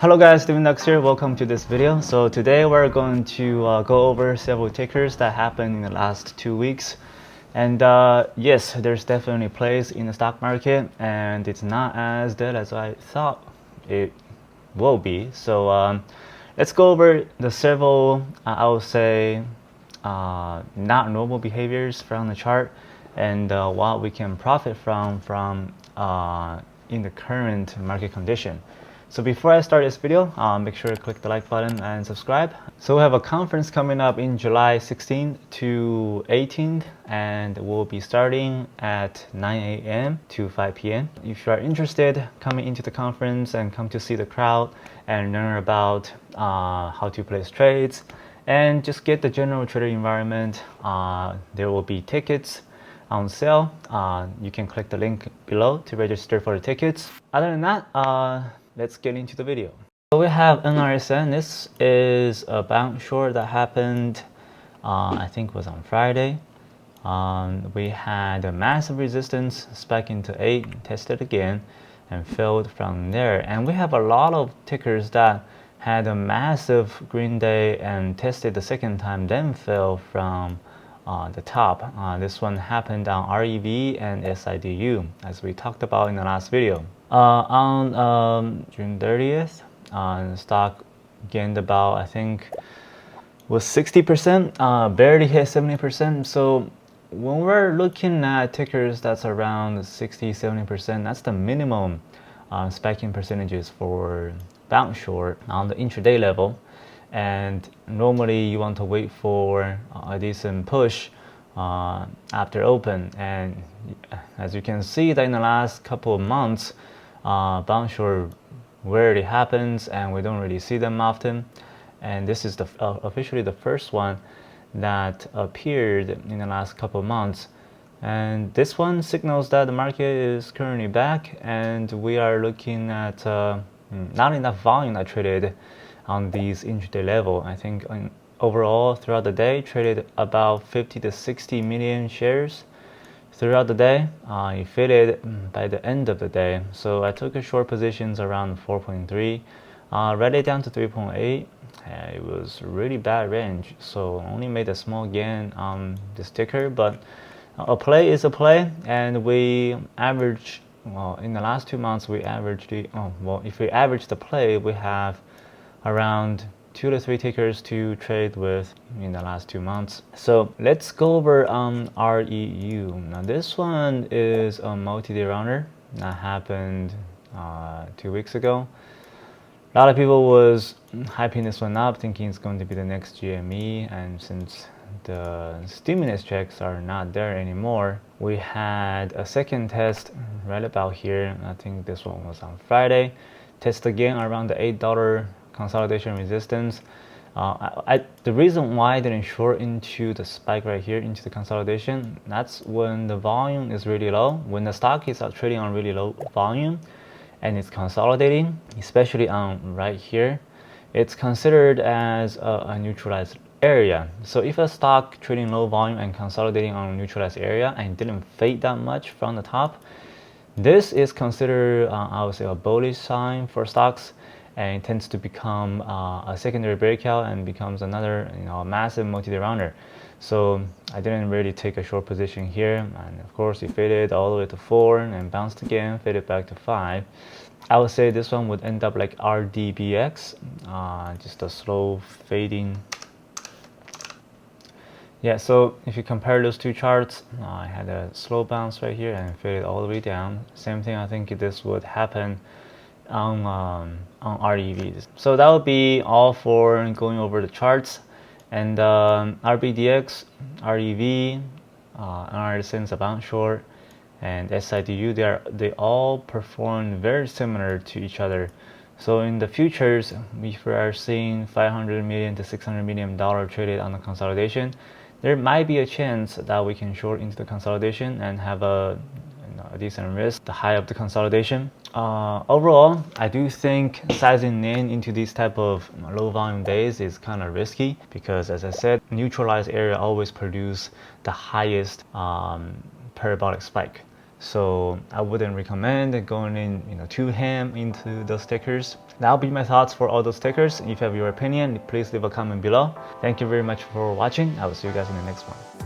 Hello guys, Steven Dux here. Welcome to this video. So today we're going to go over several tickers that happened in the last 2 weeks. And yes, there's definitely plays in the stock market, and it's not as dead as I thought it will be. So let's go over the several, I would say, not normal behaviors from the chart, and what we can profit from in the current market condition. So before I start this video, make sure to click the like button and subscribe. So we have a conference coming up in July 16th to 18th, and we'll be starting at 9 a.m. to 5 p.m. If you are interested coming into the conference and come to see the crowd and learn about how to place trades and just get the general trader environment, there will be tickets on sale. You can click the link below to register for the tickets. Other than that, let's get into the video. So we have NRSN. This is a bounce short that happened, I think it was on Friday. We had a massive resistance, spike into 8, tested again, and failed from there. And we have a lot of tickers that had a massive green day and tested the second time, then fell from the top. This one happened on REV and SIDU, as we talked about in the last video. On June 30th, the stock gained about, I think, was 60%, barely hit 70%. So when we're looking at tickers that's around 60-70%, that's the minimum spiking percentages for bounce short on the intraday level. And normally you want to wait for a decent push after open. And as you can see, that in the last couple of months, bounce short rarely happens, and we don't really see them often. And this is the officially the first one that appeared in the last couple of months. And this one signals that the market is currently back, and we are looking at not enough volume that traded on these intraday level. I think overall throughout the day traded about 50 to 60 million shares throughout the day. It faded by the end of the day, so I took a short positions around 4.3, read it down to 3.8. It was really bad range, so only made a small gain on this ticker, but a play is a play. And we average, well, in the last 2 months we averaged if we average the play, we have around 2 to 3 tickers to trade with in the last 2 months. So let's go over REU. Now this one is a multi-day runner that happened 2 weeks ago. A lot of people was hyping this one up, thinking it's going to be the next GME, and since the stimulus checks are not there anymore, we had a second test right about here. I think this one was on Friday. Test again around the $8 consolidation resistance. The reason why I didn't short into the spike right here into the consolidation, that's when the volume is really low. When the stock is trading on really low volume and it's consolidating, especially on right here, it's considered as a neutralized area. So if a stock trading low volume and consolidating on a neutralized area and didn't fade that much from the top, this is considered, I would say, a bullish sign for stocks, and it tends to become a secondary breakout and becomes another, a massive multi-day runner. So I didn't really take a short position here, and of course it faded all the way to 4 and bounced again, faded back to 5. I would say this one would end up like RDBX, just a slow fading. Yeah, so if you compare those two charts, I had a slow bounce right here and faded all the way down. Same thing, I think this would happen on REVs. So that would be all for going over the charts. And RBDX, REV, NRSN is a bounce short, and SIDU, they all perform very similar to each other. So in the futures, if we are seeing $500 million to $600 million traded on the consolidation, there might be a chance that we can short into the consolidation and have a decent risk, the high of the consolidation. Overall, I do think sizing in into these type of low volume days is kind of risky because, as I said, neutralized area always produce the highest parabolic spike. So I wouldn't recommend going in, too ham into those stickers. That'll be my thoughts for all those stickers. If you have your opinion, please leave a comment below. Thank you very much for watching. I will see you guys in the next one.